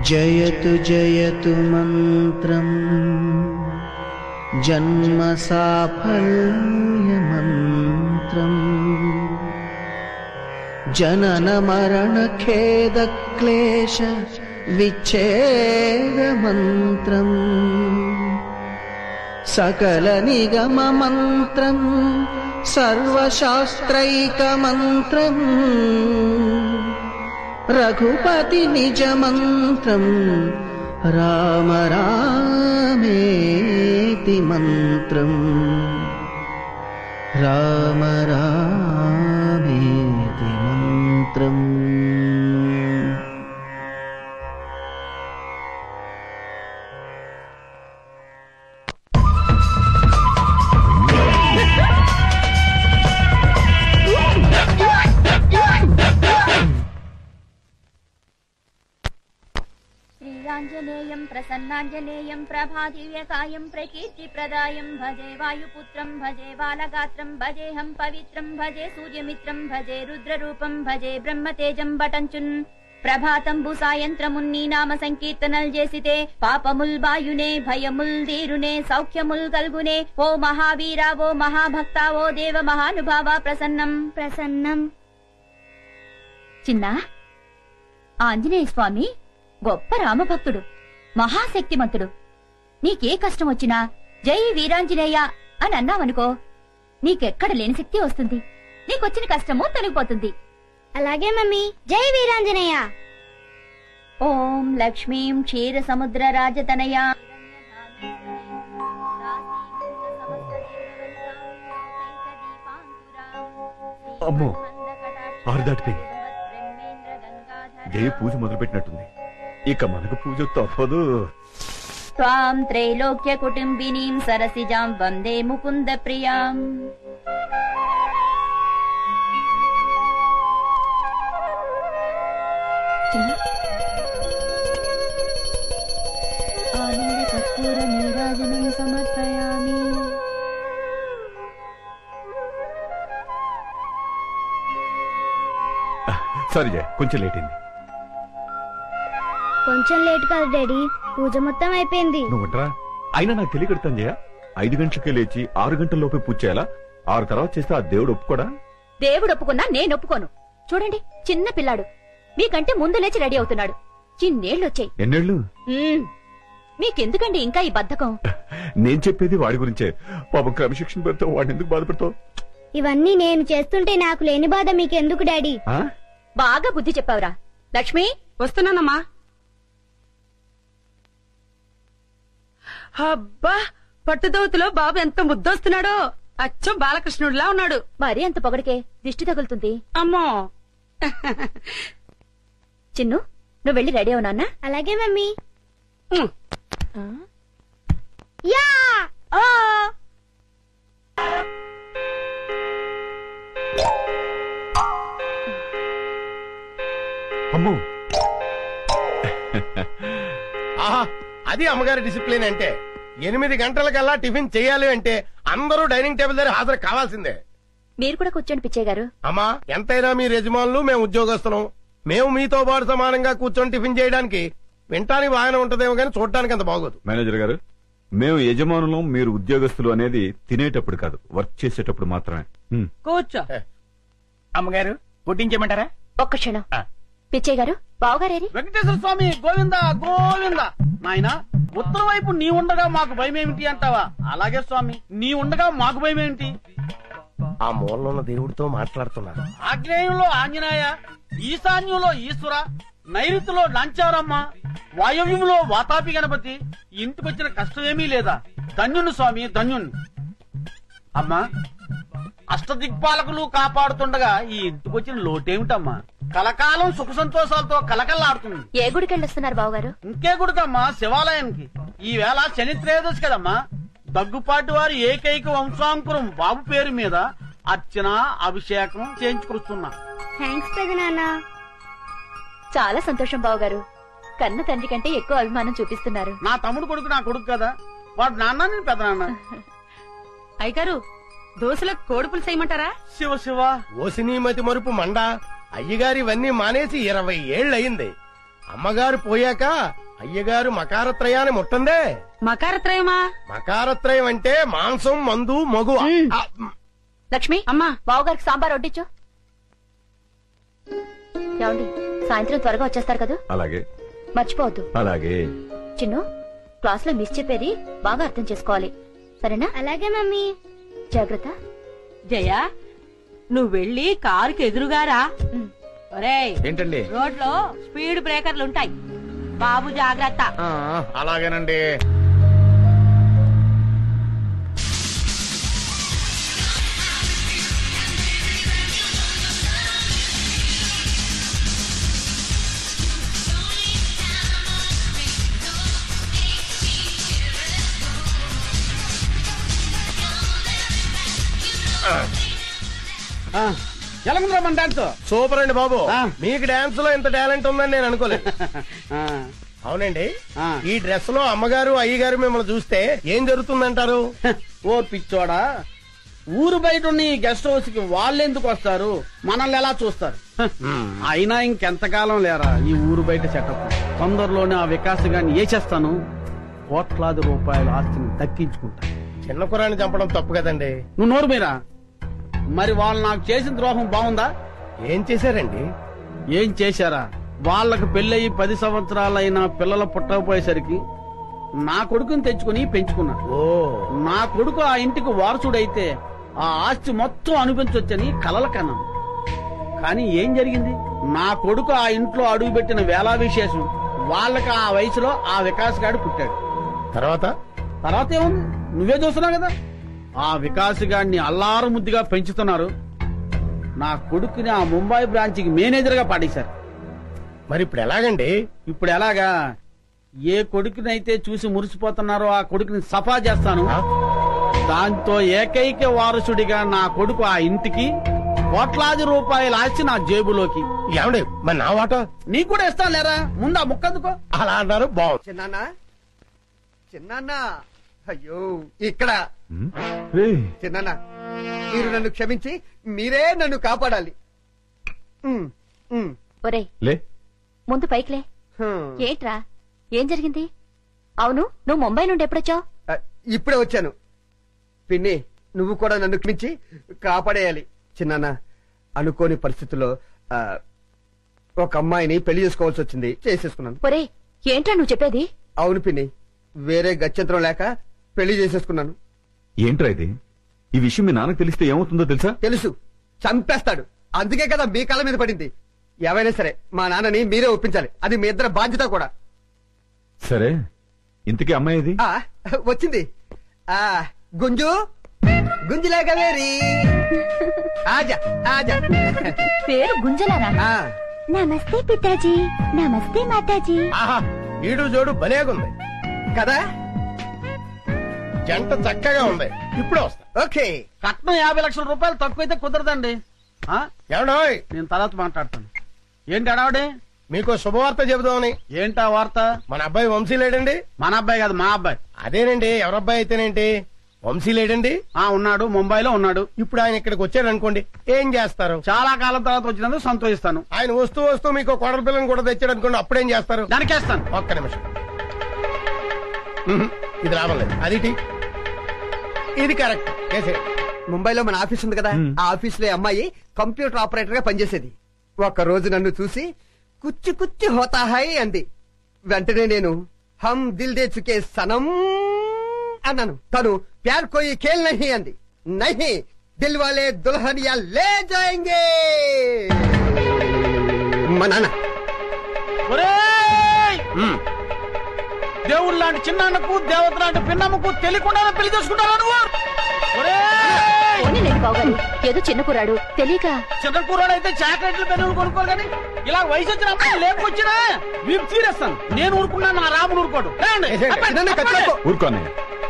जयतु जयतु मंत्रम जन्म साफल्य मंत्रम जनन मरण खेद क्लेश विच्छेद मंत्रम सकल निगम मंत्रम सर्वशास्त्रैक मंत्रम रघुपति निज मंत्रम राम रामेति मंत्रम राम रामेति मंत्रम। श्रीराञ्जनेयं प्रसन्नाञ्जनेयं प्रभादिव्यकायं प्रकीर्तिप्रदायं भजे वायुपुत्रं भजे बालगात्रं भजेऽहं पवित्रं भजे सूर्यमित्रं भजे रुद्ररूपं भजे ब्रह्मतेजं बटञ्चुन् ప్రభాతంబు సాయంత్రమున్ని నామ సంకీర్తనల్ చేసితే పాపముల్ బాయునే భయముల్ దీరునే సౌఖ్యముల్ కల్గునే ఓ మహావీరా ఓ మహాభక్త ఓ దేవ మహానుభావ ప్రసన్నం ప్రసన్నం. చిన్న ఆంజనేయ స్వామి గొప్ప రామభక్తుడు, మహాశక్తిమంతుడు. నీకే కష్టం వచ్చినా జై వీరాంజనేయ అని అన్నావనుకో, నీకెక్కడ లేని శక్తి వస్తుంది, నీకొచ్చిన కష్టము తొలగిపోతుంది. అలాగే మమ్మీ, జై వీరాంజనేయ. ఓం లక్ష్మీం క్షీర సముద్ర రాజతనయా అమ్మో, ఆరు దాటిపోయింది. జయ పూజ మొదలుపెట్టినట్టుంది, ఇక మనకు పూజ తప్పదు. త్వాం త్రైలోక్య కుటుంబినీం సరసిజాం వందే ముకుంద ప్రియాం. ఆనంద కర్పూర నీరాజనం సమర్పయామి. సారీ జయ, కొంచెం లేట్ అయింది. కొంచెం లేట్ కాదు డాడీ, పూజ మొత్తం అయిపోయింది. నువ్వుంటరా, అయినా నాకు తెలియకడతాను జయ. 5 గంటలకే లేచి 6 గంటల లోపే పూజ చేయాలా? 6 తర్వాత చేస్తే ఆ దేవుడు ఒప్పుకోడా? దేవుడు ఒప్పుకున్నా నేను ఒప్పుకోను. చూడండి, చిన్న పిల్లాడు మీకంటే ముందు లేచి రెడీ అవుతున్నాడు. చిన్నేళ్లొచ్చాయి. ఎన్నేళ్లు? మీకెందుకండి ఇంకా ఈ బద్ధకం? నేను చెప్పేది వాడి గురించే. పాపం క్రమశిక్షణ పెడతావు, వాడిని ఎందుకు బాధపడతావు? ఇవన్నీ నేను చేస్తుంటే నాకు లేని బాధ మీకెందుకు డాడీ? బాగా బుద్ధి చెప్పావురా. లక్ష్మి, వస్తున్నానమ్మా. అబ్బా, పట్టుదోతులో బాబు ఎంత ముద్దొస్తున్నాడో, అచ్చం బాలకృష్ణుడిలా ఉన్నాడు. మరీ అంత పొగడికే దిష్టి తగులుతుంది. అమ్మో. చిన్ను, నువ్వు వెళ్ళి రెడీ అవు నాన్న. అలాగే మమ్మీ. యా అమ్మో, అది అమ్మగారి డిసిప్లిన్ అంటే. 8 గంటలకల్లా టిఫిన్ చేయాలి అంటే అందరూ డైనింగ్ టేబుల్ దగ్గర హాజరు కావాల్సిందే. మీరు కూడా కూర్చోండి పిచ్చయ్య గారు. అమ్మా, ఎంతైనా మీ యజమానులు, మేము ఉద్యోగస్తులం. మేము మీతో పాటు సమానంగా కూర్చొని టిఫిన్ చేయడానికి వింటానికి బాగానే ఉంటదేమో కానీ చూడటానికి అంత బాగోదు. మేనేజర్ గారు, మేము యజమానులం, మీరు ఉద్యోగస్తులు అనేది తినేటప్పుడు కాదు, వర్క్ చేసేటప్పుడు మాత్రమే. కూర్చో. అమ్మగారు, పుట్టించమంటారా? ఒక్క క్షణం. పిచ్చయ్య గారు, బావగారేరి? వెంకటేశ్వర స్వామి గోవిందా గోవిందా. నాయన, ఉత్తర వైపు నీ ఉండగా మాకు భయం ఏమిటి అంటావా? అలాగే స్వామి, నీ ఉండగా మాకు భయం ఏమిటి? ఆ మూలలో ఉన్న దేవుడితో మాట్లాడుతున్నారు. ఆగ్నేయంలో ఆంజనేయ, ఈశాన్యంలో ఈశ్వర, నైరుతిలో లంచారమ్మ, వాయవ్యంలో వాతాపి గణపతి. ఇంటికొచ్చిన కష్టమేమీ లేదా? ధన్యుని స్వామి, ధన్యుని. అమ్మా, అష్టదిక్పాలకులు కాపాడుతుండగా ఈ ఇంటికొచ్చిన లోటేమిటమ్మా? కలకాలం సుఖ సంతోషాలతో కలకల్లాడుతుంది. ఏ గుడికి వెళ్ళొస్తున్నారు బావగారు? ఇంకే గుడికమ్మా? శివాలయానికి. ఈ వేళ శని త్రయోదశి కదమ్మా. దగ్గుపాటి వారి ఏకైక వంశాంకురం బాబు పేరు మీద అర్చన, అభిషేకం చేయించుకొస్తున్నా. థ్యాంక్స్ పెదనాన్న. చాలా సంతోషం బావగారు. కన్న తండ్రి కంటే ఎక్కువ అభిమానం చూపిస్తున్నారు. నా తమ్ముడు కొడుకు నా కొడుకు కదా, వాడు నాన్న, నేను పెద్ద నాన్న. అయ్యగారు, దోశలకు కోడిపులు చేయమంటారా? శివ శివ. ఓసినీమతి మరుపు మండ. అయ్యగారు ఇవన్నీ మానేసి 20 ఏళ్లయింది. అమ్మగారు పోయాక అయ్యగారు మకారత్రయాన్ని ముట్టందే. మకారత్రయమా? మకారత్రయం అంటే మాంసం, మందు, మగువ. ఆ, లక్ష్మి, అమ్మా. బావగారికి సాంబార్ వడ్డించు. ఏమండి, సాయంత్రం త్వరగా వచ్చేస్తారు కదా? అలాగే మర్చిపోవద్దు. అలాగే. చిన్ను, క్లాస్ లో మిస్ చెప్పేది బాగా అర్థం చేసుకోవాలి, సరేనా? అలాగే మమ్మీ. జాగ్రత్త. జయ, నువ్వు వెళ్ళి కారుకి ఎదురుగారా. ఒరేయ్, ఏంటండి? రోడ్లో స్పీడ్ బ్రేకర్లు ఉంటాయి, బాబు జాగ్రత్త. అలాగేనండి. ఎలా ఉందిరా మన డాన్స్? సూపర్ అండి బాబు. ఆ. మీకు డాన్స్ లో ఇంత టాలెంట్ ఉందని నేను అనుకోలేదు. అవునండి, ఆ. ఈ డ్రెస్ లో అమ్మగారు అయ్యగారు మిమ్మల్ని చూస్తే ఏం జరుగుతుందంటారు? ఓ పిచ్చోడా, ఊరు బయట ఉన్న ఈ గెస్ట్ హౌస్ కి వాళ్ళెందుకు వస్తారు, మనల్ని ఎలా చూస్తారు? అయినా ఇంకెంతకాలం లేరా ఈ ఊరు బయట సెటప్. తొందరలోనే ఆ వికాస్ గారిని ఏచేస్తాను, కోట్లాది రూపాయల ఆస్తిని దక్కించుకుంటా. చిన్న కురాన్ని చంపడం తప్పు కదండి. నువ్వు నోరు మీరా. మరి వాళ్ళు నాకు చేసిన ద్రోహం బాగుందా? ఏం చేశారండి? ఏం చేశారా? వాళ్ళకు పెళ్ళయి 10 సంవత్సరాలైనా పిల్లలు పుట్టకపోయేసరికి నా కొడుకుని తెచ్చుకుని పెంచుకున్నాను. ఓ, నా కొడుకు ఆ ఇంటికి వారసుడైతే ఆ ఆస్తి మొత్తం అనిపించొచ్చని కలల కన్నాను. కానీ ఏం జరిగింది? నా కొడుకు ఆ ఇంట్లో అడుగుపెట్టిన వేళా విశేషం వాళ్ళకి ఆ వయసులో ఆ వికాస్ గాడు పుట్టాడు. తర్వాత ఏముంది, నువ్వే చూస్తున్నావు కదా. ఆ వికాస్ గాడిని అల్లారు ముద్దుగా పెంచుతున్నారు. నా కొడుకుని ఆ ముంబై బ్రాంచ్కి మేనేజర్ గా పాడేశారు. మరి ఇప్పుడు ఎలాగండి? ఇప్పుడు ఎలాగా? ఏ కొడుకునైతే చూసి మురిసిపోతున్నారో ఆ కొడుకుని సఫా చేస్తాను. దాంతో ఏకైక వారసుడిగా నా కొడుకు ఆ ఇంటికి, కోట్లాది రూపాయల ఆస్తి నా జేబులోకి. ఏమండి, మరి నా వాట నీకు కూడా ఇస్తాను లేరా, ముందు ఆ ముక్కందుకో. అలా అన్నారు, బాగుంది. చిన్నాన్న, అయ్యో ఇక్కడ రేయ్, చిన్నాన్న, మీరు నన్ను క్షమించి మీరే నన్ను కాపాడాలి. ఒరేయ్, లే. ముందు పైకిలే. ఏంట్రా, ఏం జరిగింది? అవును, నువ్వు ముంబై నుండి ఎప్పుడొచ్చావు? ఇప్పుడే వచ్చాను. పిన్ని, నువ్వు కూడా నన్ను క్షమించి కాపాడేయాలి. చిన్నాన్న, అనుకోని పరిస్థితుల్లో ఒక అమ్మాయిని పెళ్లి చేసుకోవాల్సి వచ్చింది, చేసేసుకున్నాను. ఒరేయ్, ఏంట్రా నువ్వు చెప్పేది? అవును పిన్ని, వేరే గత్యంతరం లేక పెళ్లి చేసేసుకున్నాను. ఏంట్రా ఇది? ఈ విషయం మీ నాన్నకు తెలిస్తే ఏమవుతుందో తెలుసా? తెలుసు, చంపేస్తాడు. అందుకే కదా మీ కాళ్ళ మీద పడింది. ఏవైనా సరే మా నాన్నని మీరే ఒప్పించాలి, అది మీ ఇద్దరు బాధ్యత కూడా. సరే, ఇంతకీ అమ్మాయి ఇది? వచ్చింది. గుంజు గుంజులాగా వేరి ఆజా ఆజా. పేరు గుంజలారా? నమస్తే పితాజీ. నమస్తే మాతాజీ. ఆహా, ఈడు జోడు భలేగుంది కదా, జంట చక్కగా ఉంది. ఇప్పుడే వస్తా. ఓకే. కట్నం 50 లక్షల రూపాయలు తక్కువైతే కుదరదండి. ఏమండోయ్, నేను తర్వాత మాట్లాడతాను. ఏంటి అడావుడే? మీకు శుభవార్త చెబుదామని. ఏంటా వార్త? మన అబ్బాయి వంశీ లేడండి. మన అబ్బాయి కాదు, మా అబ్బాయి. అదేనండి, ఎవరబ్బాయి అయితేనేంటి, వంశీ లేడండి. ఉన్నాడు, ముంబైలో ఉన్నాడు. ఇప్పుడు ఆయన ఇక్కడికి వచ్చాడు అనుకోండి, ఏం చేస్తారు? చాలా కాలం తర్వాత వచ్చినందుకు సంతోషిస్తాను. ఆయన వస్తూ వస్తూ మీకు కోడల పిల్లని కూడా తెచ్చాడు అనుకోండి, అప్పుడేం చేస్తారు? దానికేస్తాను. ఒక్క నిమిషం. ఇది లాభం లేదు. అది ఇది కరెక్ట్. ముంబైలో మన ఆఫీస్ ఉంది కదా, ఆ ఆఫీస్ లో అమ్మాయి కంప్యూటర్ ఆపరేటర్ గా పనిచేసేది. ఒక రోజు నన్ను చూసి కుచ్చి కుచ్చి హోతా హై అంది. వెంటనే నేను హమ్ దిల్ దే చుకే సనం అన్నాను. తను ప్యార్ కోయి ఖేల్ నహీ అంది. నహీ, దిల్ వాలే దుల్హనియా లే జాయేంగే. మా నాన్న దేవుడు లాంటి చిన్నాన్నకు, దేవత లాంటి పిన్నమ్మకు తెలియకుండా పెళ్లి చేసుకుంటావా నువ్వు? బావగారు, ఏదో చిన్న కుర్రాడు తెలియక. చిన్న కుర్రాడు అయితే చాక్లెట్లు పెన్నులు కొనుక్కోరు కానీ ఇలా వయసు వచ్చిన అమ్మాయి లేకొచ్చినా వీపు తీరేస్తాను. నేను ఊరుకున్నాను, నా రాముడు ఊరుకోడు. ఊరుకోనే,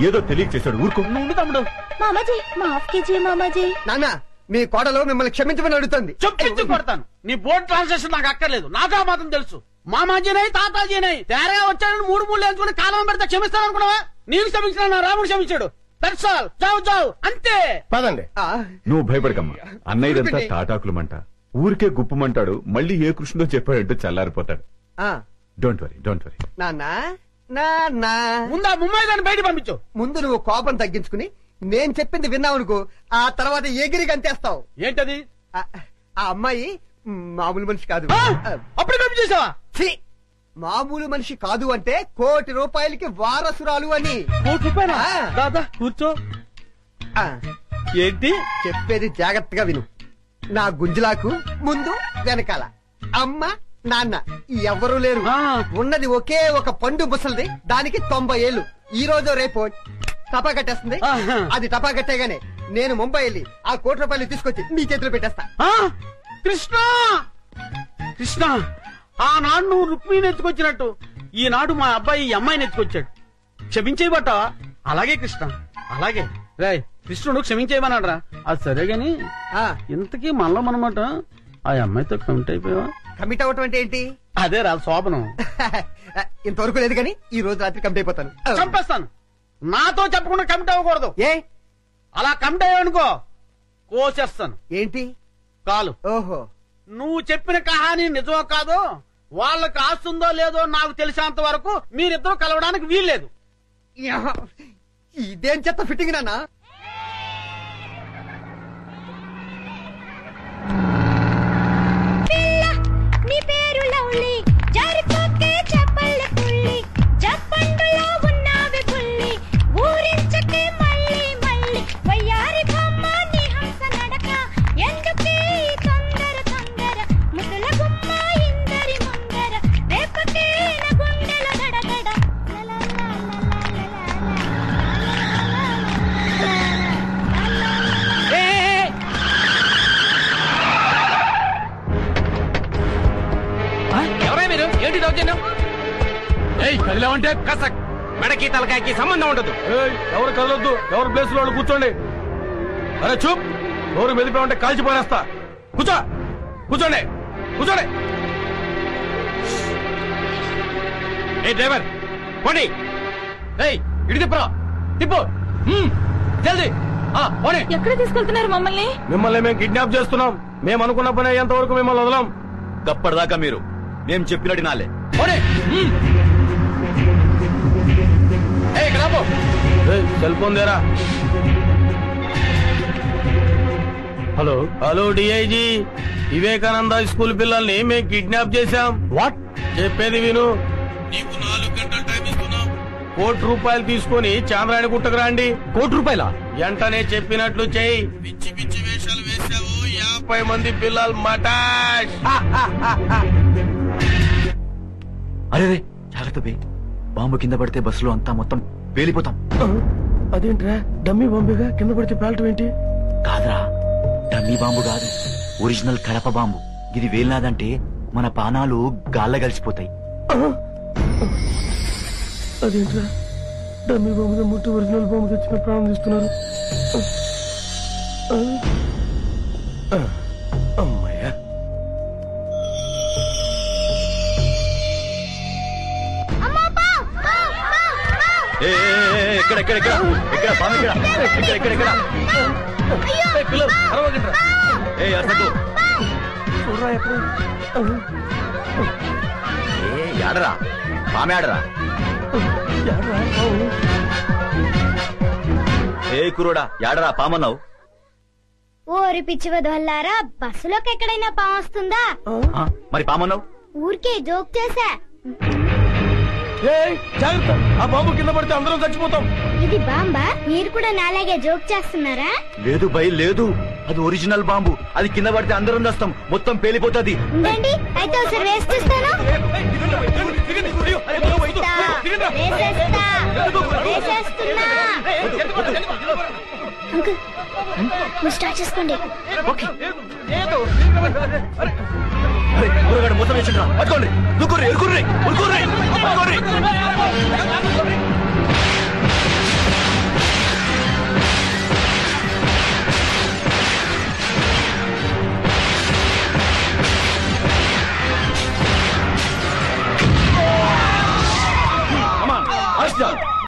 ఏదో తెలియక చేశాడు, ఊరుకో. నువ్వు తమ్ముడు. మామాజీ, మాఫ్ కీజియే మామాజీ. నాన్న, మీ కోడలు మిమ్మల్ని క్షమించమని అడుగుతుంది. చొప్పించి కొడతాను. నీ బోర్డు ట్రాన్సాక్షన్ నాకు అక్కర్లేదు, నాకు ఆ మాత్రం తెలుసు. మామాజీనై తాతాజీనై తేరగా వచ్చాడని 3 వేయించుకుని కాలం పెడితే క్షమిస్తాను అనుకున్నావా? నేను క్షమించిన, నా రాముడు క్షమించాడు. చావు చావు అంతే. పదండి. నువ్వు భయపడకమ్మా, అన్నయ్యదంతా తాటాకులమంట. ఊరికే గుప్పమంటాడు, మళ్ళీ ఏ కృష్ణుడో చెప్పాడంటూ చల్లారిపోతాడు. డోంట్ వరీ నాన్న ముందు ఆ ముమ్మాయి దాన్ని బయట పంపించు. ముందు నువ్వు కోపం తగ్గించుకుని నేను చెప్పింది విన్నావనుకో, ఆ తర్వాత ఎగిరి గంతేస్తావు. ఏంటది? ఆ అమ్మాయి మామూలు మనిషి కాదు. అప్పుడు పంపించేసావా? ఛీ! మామూలు మనిషి కాదు అంటే ₹1,00,00,000కి వారసురాలు అని. ₹1,00,00,000? ఆ. దాదా కూర్చో. ఆ, ఏంటి చెప్పేది జాగ్రత్తగా విను. నా గుంజులాకు ముందు వెనకాల అమ్మ నాన్న ఎవరూ లేరు. ఉన్నది ఒకే ఒక పండు ముసలిది, దానికి 90 ఏళ్ళు. ఈ రోజు రేపు టపా కట్టేస్తుంది. అది టపా కట్టేగానే నేను ముంబై వెళ్ళి ఆ ₹1,00,00,000 తీసుకొచ్చి నీ చేతిలో పెట్టేస్తా. కృష్ణ కృష్ణ, ఆనాడు నువ్వు రుక్మిణి ఎత్తుకొచ్చినట్టు ఈనాడు మా అబ్బాయి ఈ అమ్మాయిని ఎత్తుకొచ్చాడు. క్షమించేయబట్టావా? అలాగే కృష్ణ, అలాగే. రే కృష్ణుడు క్షమించేయమన్నాడరా. అది సరే గాని ఇంతకీ మనమాట ఆ అమ్మాయితో కమిట్ అయిపోయావా? కమిట్ అవటం అంటే ఏంటి? అదే రా శోభనం. ఇంతవరకు లేదు కానీ ఈ రోజు రాత్రి కమిట్ అయిపోతాను. చంపేస్తాను. నాతో చెప్పకుండా కమిట్ అవ్వకూడదు. ఏ అలా కమిట్ అయ్యావనుకో కోసేస్తాను. ఏంటి? కాలు. ఓహో, నువ్వు చెప్పిన కహాని నిజమో కాదో, వాళ్ళకి ఆస్తుందో లేదో నాకు తెలిసినంత వరకు మీరిద్దరూ కలవడానికి వీల్లేదు. ఇదేం చెత్త ఫిట్టింగ్ నాన్న. నీ పేరు లవ్లీ, జారిపోకే చెప్పల్ల పుల్లి, జప్పండులో ఉన్నావి పుల్లి, ఊరించకే మళ్ళీ మళ్ళీ, వయ్యారి బొమ్మ నీ హంస నడక, ఎందుకే తొందర తొందర, ముసల గుమ్మ ఇందరి ముందర, రేపకే నా గుండెల దడదడ. ఎవరే మీరు? ఏంటి దౌర్జన్యం? కదిలేమంటే కసక్ మెడకి తలకాయకి సంబంధం ఉండదు. ఎవరు కదలొద్దు, ఎవరు ప్లేస్ లో కూర్చోండి. అరే చూప్, ఎవరు మెదిపోయి కాల్చిపోనేస్తా. కూర్చోండి. ఏ డ్రైవర్ పోనీ, ఇటు తిప్పు జల్దీ. ఎక్కడ తీసుకెళ్తున్నారు మమ్మల్ని? మిమ్మల్ని మేము కిడ్నాప్ చేస్తున్నాం. మేము అనుకున్న పని అయ్యేంత వరకు మిమ్మల్ని వదలం. గప్పటిదాకా మీరు మేము చెప్పినట్టు నాలే. సెల్ ఫోన్ దేరా. హలో డిఐజీ, వివేకానంద స్కూల్ పిల్లల్ని మేము కిడ్నాప్ చేశాం. వాట్? చెప్పేది విను. నీకు 4 గంటలు టైం ఇస్తున్నాం. ₹1,00,00,000 తీసుకొని చాంద్రాయణ గుట్టకు రండి. ₹1,00,00,000? వెంటనే చెప్పినట్లు చెయ్యి. పిచ్చి పిచ్చి వేషాలు వేశావు. 50 మంది పిల్లలు మటాష్. అరే జాగ్రత్త బే, బాంబు కింద పడితే బస్సులో అంతా మొత్తం పేలిపోతాం. అదేంట్రా, డమ్మీ బాంబుగా కింద పడితే పేలటం ఏంటి? కాదురా, డమ్మీ బాంబు కాదు, ఒరిజినల్ కడప బాంబు. ఇది వేలినాదంటే మన పానాలు గాల్ల కలిసిపోతాయి. అదేంట్రా, డమ్మీ బాంబు ముట్టి ఒరిజినల్ బాంబు తెచ్చిన ప్రాణం తీస్తున్నారు. అమ్మయ్యా. ఆడరా పామే ఆడరా. ఏ కురుడా యాడరా పామన్నావు? ఓరి పిచ్చి వదల్లారా, బస్సులోకి ఎక్కడైనా పాము వస్తుందా? మరి పామన్నావు? ఊరికే జోక్ చేశా. జాగ్రత్త, ఆ బాంబు కింద పడితే అందరం చచ్చిపోతాం. ఇది బాంబా? మీరు కూడా నాలాగే జోక్ చేస్తున్నారా? లేదు భయ్ లేదు, అది ఒరిజినల్ బాంబు. అది కింద పడితే అందరం వస్తాం, మొత్తం పేలిపోతుంది. ఉండండి, అయితే ఒకసారి వేసేస్తాను. స్టార్ట్ చేసుకోండి. మొత్తం వేసిండ్రా, పట్టుకోండి.